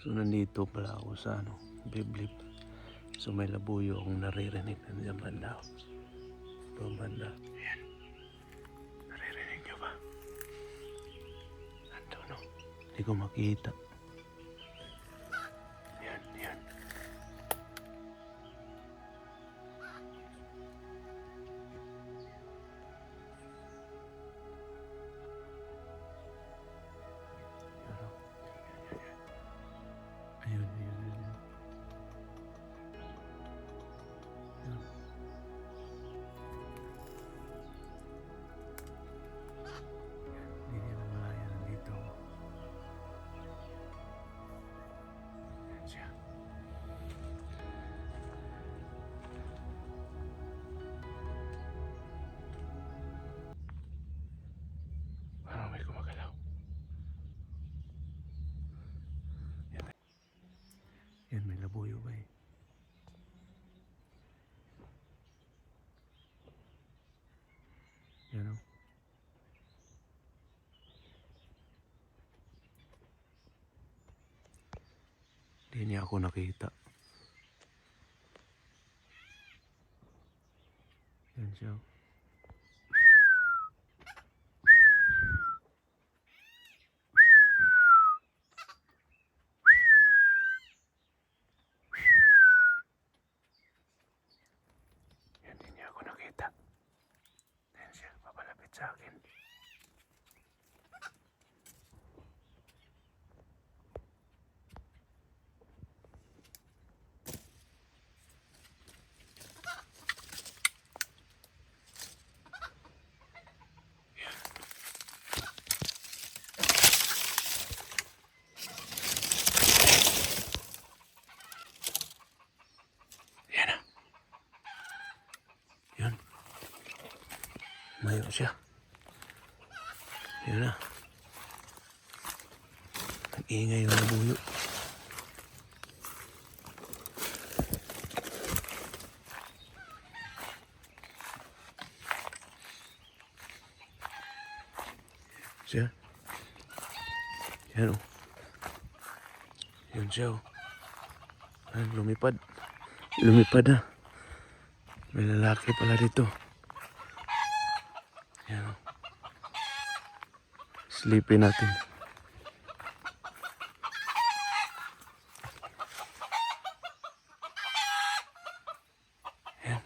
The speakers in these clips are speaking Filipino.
So nandito pala ako sa Biblip. So may labuyo akong naririnig na dyan banda. Ibang banda. Ayan. Naririnig nyo ba? Nandun no? Hindi ko makita. Ayan, ayan. Ayun, ayun, ayun. Ayun. Hindi niya na malaya nandito ako. Ayan siya. Parang may gumagalaw. Yan, yan may labuyo ba eh. Yan o. Hindi niya ako nakita. Yan siya. Yan, hindi niya ako nakita. Yan siya, papalapit sa akin. Yan na. Yan. Mayo siya. Yan na. Nag-iingay yung labuyo. Siya. Yan o. Yan siya o. Ayan, lumipad. Lumipad na. May lalaki pala dito. Yan o. Sleepy natin. Yan.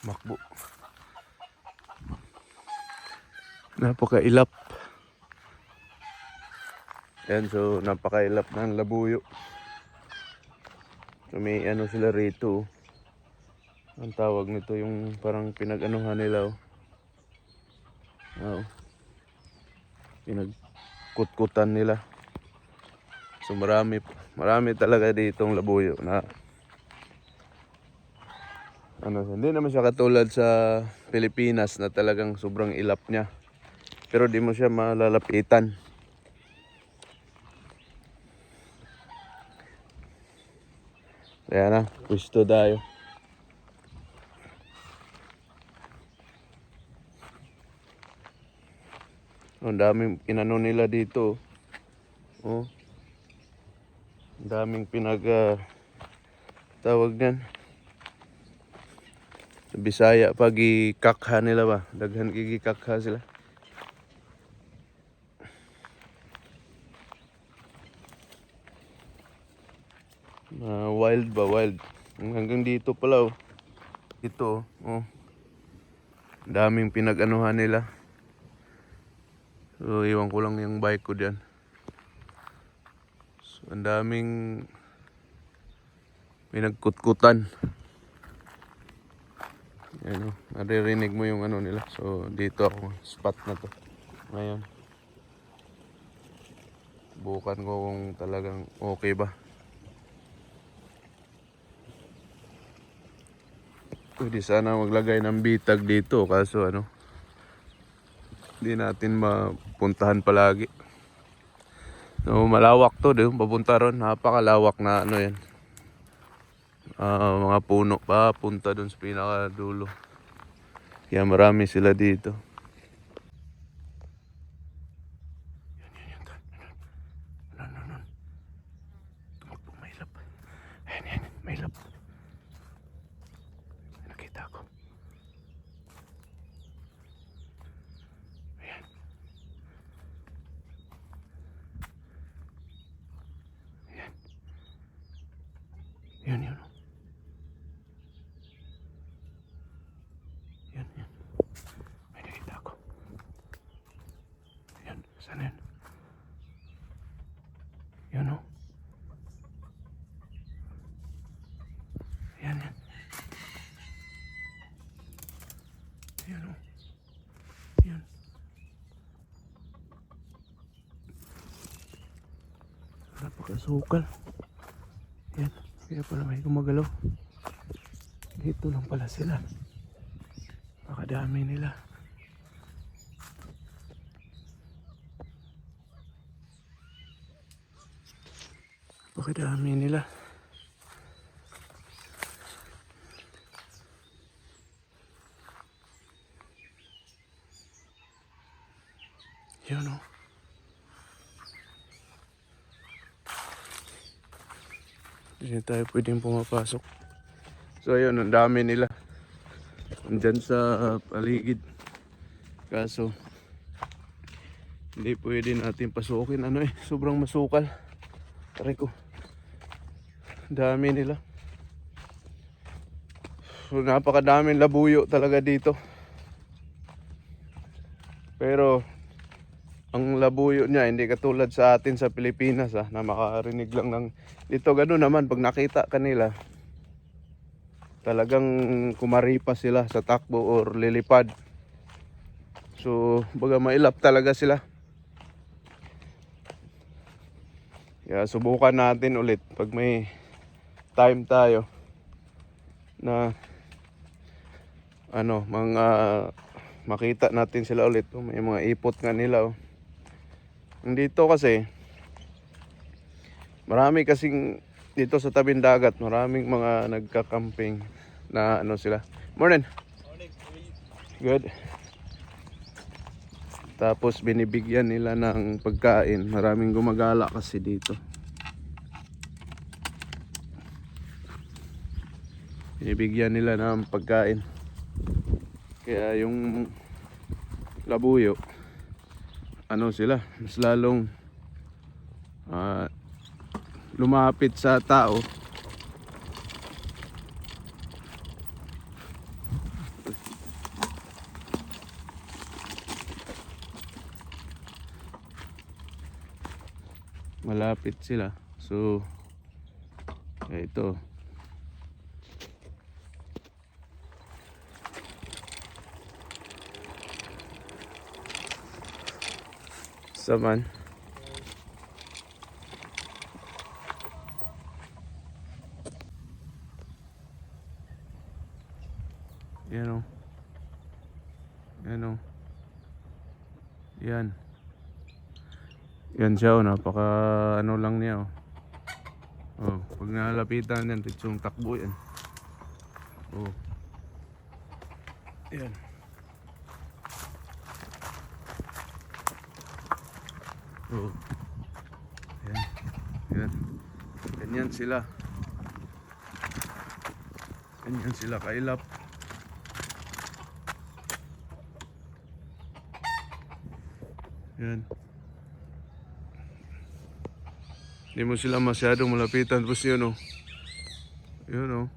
Makbo. Napakailap. Yan, so napakailap ng labuyo. So may ano sila rito. Ang tawag nito yung parang pinag-anuhan nila. Oh. Pinagkutkutan nila. So marami talaga ditong labuyo na hindi naman siya katulad sa Pilipinas na talagang sobrang ilap niya. Pero di mo siya malalapitan. Kaya na, pwesto tayo. Ang daming inano nila dito. Oh. Ang daming tawag niyan. Sa Bisaya pag ikakha nila ba? Daghan gigikakha sila. Wild ba? Wild. Hanggang dito pala oh. Ito oh. Ang daming pinag-anuhan nila. So iwan ko lang yung bike ko dyan. So ang daming pinagkutkutan. Ayan oh. Naririnig mo yung ano nila. So dito ako. Spot na to. Ngayon. Bukan ko kung talagang okay ba. Pwede sana maglagay ng bitag dito kaso hindi natin mapuntahan palagi. So malawak to, papunta ron, napakalawak na yan. Mga puno pa punta dun sa pinakadulo. Kaya marami sila dito. No. Yun o. Yan yan. Yan o. Yan. Napakasukal. Yan. Kaya pala may gumagalaw. Dito lang pala sila. Nakadami nila. Napakadami nila. Yun o. Hindi tayo pwedeng pumapasok. So ayun, ang dami nila. Andyan sa paligid. Kaso hindi pwede natin pasukin. Ano sobrang masukal. Tari ko. Dami nila. So napakadaming labuyo talaga dito. Pero ang labuyo niya hindi katulad sa atin sa Pilipinas na makarinig lang ng dito. Ganoon naman pag nakita kanila talagang kumaripas sila sa takbo or lilipad. So baga mailap talaga sila. Kaya subukan natin ulit pag may time tayo na makita natin sila ulit. May mga ipot nga nila. Dito kasi marami kasing dito sa tabing dagat, maraming mga nagka-camping na sila. Morning. Good. Tapos binibigyan nila ng pagkain. Maraming gumagala kasi dito. Binibigyan nila ng pagkain. Kaya yung labuyo, sila, mas lalong lumapit sa tao. Malapit sila. So ito. Saman. Yan o. Yan o. Yan. Yan siya napaka lang niya pag nalapitan yan, titsong takbo yan. Yan. Yan. Yan. Ganyan sila. Ganyan sila kailap. Yan. Hindi mo sila masyadong malapitan. Tapos yun Yun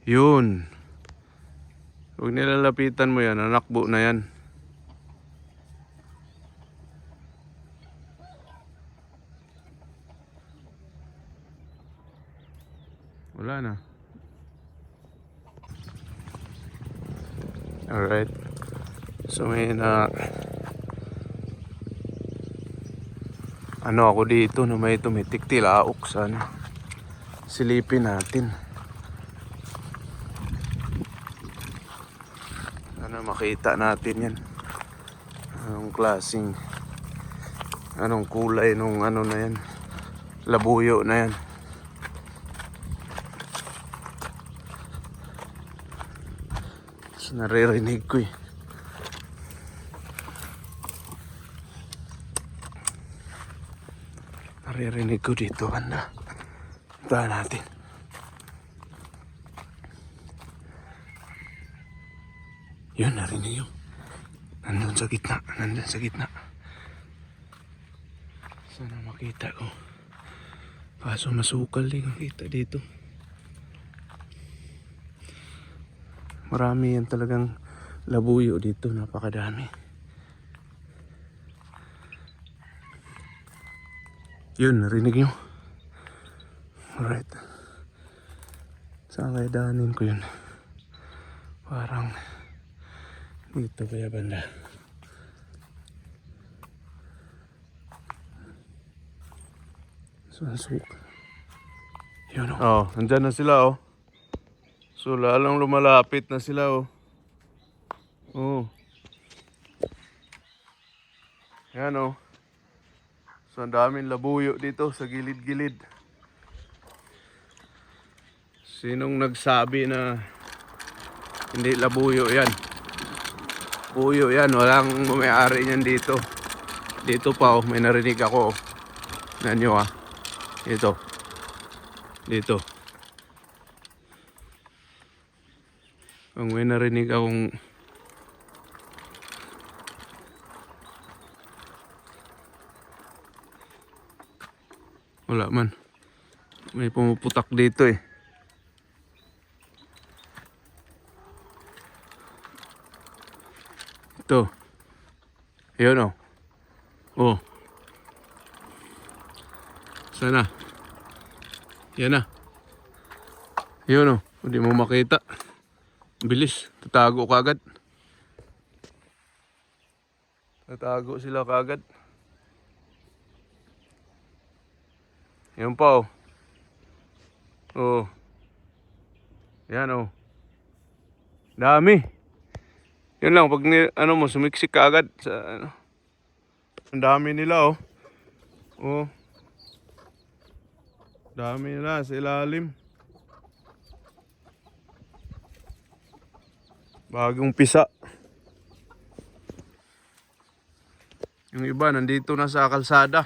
Yun. Huwag nilalapitan mo yan. Nanakbo na yan. Wala na. Alright. So may ako dito na may tumitik tilaok sana. Silipin natin. Makita natin yan. Anong klaseng anong kulay nung na yan. Labuyo na yan. So, naririnig ko Naririnig ko dito banda. Puntahan natin. Yun, narinig yun. Nandun sa gitna. Nandun sa gitna. Sana makita ko. Kaso masukal din ang kita dito. Marami yan talagang labuyo dito, napakadami. Yun, narinig nyo? Alright. Saan kaya daanin ko yun? Parang dito kaya banda. Sunsuk. Yun o. Oh, nandyan na sila oh. So lalang lumalapit na sila oh. Oh. Yan oh. So ang daming labuyo dito sa gilid-gilid. Sinong nagsabi na hindi labuyo yan? Buyo yan, walang may-ari niyan dito. Dito pa oh, may narinig ako oh. Nanyo ah. Ito. Dito. Kung may narinig akong wala man. May pumuputak dito eh. Ito. Ayun oh. Oh. Sana. Yan na. Ayun oh. Hindi mo makita. Bilis. Tatago kagad. Tatago sila kagad. Yan pa oh. Oh. Yan oh. Dami. Yun lang pag ano mo sumiksik ka agad sa ano. Ang dami nila oh. Oh. Dami nila sa ilalim. Bagong pisa. Yung iba nandito na sa kalsada.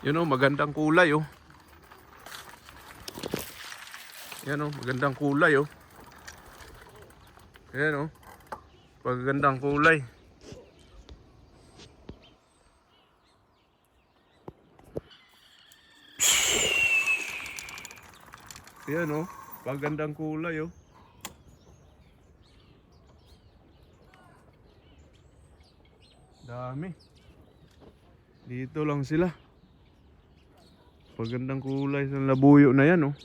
Yun oh, magandang kulay oh. Yan oh, magandang kulay oh. Yan oh. Magandang kulay. Yan oh, magandang kulay oh. Dami. Dito lang sila. Magandang kulay sa labuyo na yan oh.